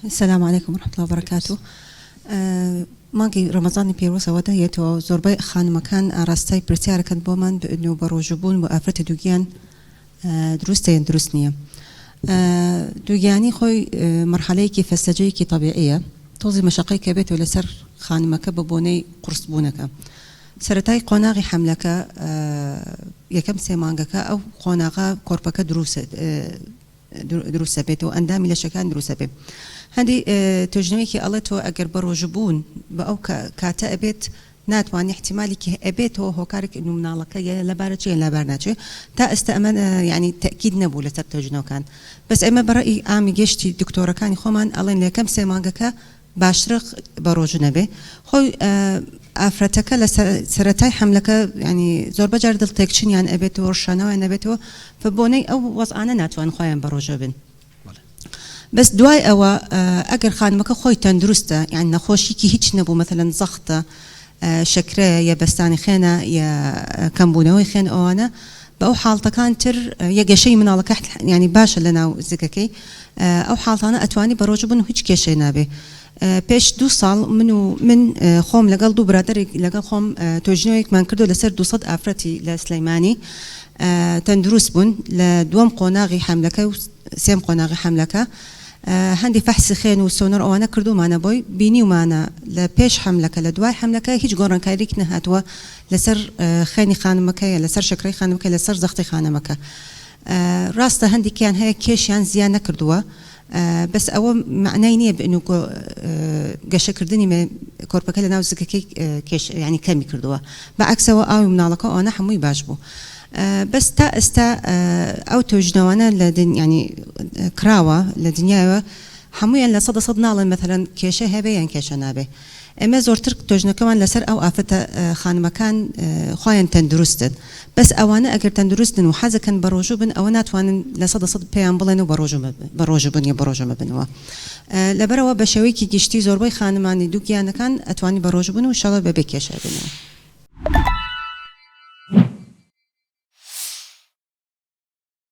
السلام عليكم ورحمة الله وبركاته. مانگی رمضان پیروز و دهیه تو زربای خانمکان آراسته پرسیار کند بومن بأنه بروجبون وآفرت دوگیان درست نیه. دوگیانی خوی مرحله کی فسجی کی طبیعیه. توزی مشاقی کبیت ولی سر خانمک ببونی قرص بونکه. سرتای قناعی حملک یکم سیمانگک او قناعه کورپک دروسه بیت و اندامی لشکان دروسه بیت. هندی تجنبی که الله تو اگر بروجبون با او کاتا ابیت ناتوانی احتمالی که ابیت هو کارک انه منالک یا لبارچی یا لبارنچی تا استأمن يعني تأكيد نبوله تبتجنو كان بس اما برأي عامي جشتي دكتورة كان خومن الله إن لكم سيمانجك باشرق بروجنبه هو أفرتك لسرتاي حملك يعني زور بجرد التكشين يعني أبيته ورشانه وين أبيته فبوني أو وضعنا ناتوان خوين بروجبن بس دواي أو أجر خانمك خوي تندرسته يعني نخوشي كي هيج نبو مثلا زخته شكرا يا بستاني خينا يا كمبونوي خين أو أنا بأو حالة كان تر يجي شيء من الله كحت يعني باش لنا زكاكي أو حالة أنا أتواني بروجبن هيج كشيء نبي پیش دو سال من خوم لقال دو برادر لقال خوم توجنويك من كردو لسر 200 أفرتي لسليماني تندروس بون لدوام قناغي حملكه وسام قناغي حملكه هندي فحص خين وسونر أو أنا كردو معنا بوي بيني ومعنا لبيش حملكه لدواي حملكه هيج قرن كايريك نهاتوا لسر خاني خانمكه لسر شكري خانمكه لسر زختي خانمكه راسته هندي كان هي كيشيان زيانة كردوه بس أول معناه بأنه قش كردني ما كوربك لنا وزككي كيش يعني كم يكردوه بعكس هو أو من علاقة أنا حموي باجبو بس تا أو توجنوانا لدن يعني كراوة لدنيا حموي أن لصد صدنا مثلا كيشه هبه يعني كيشه نابه اما زورتر توجنا كمان لسر او افتا خان مكان خوين تندرستن بس اوانا اگر تندرستن وحازه كان بروجبن او ناتوان لصد صد بيان بلن بروجبن يا بروجبن لبروا بشوي كي جشتي زوربي خانماني دوكيانا كان اتواني بروجبن وان شاء الله ببكيشه بنو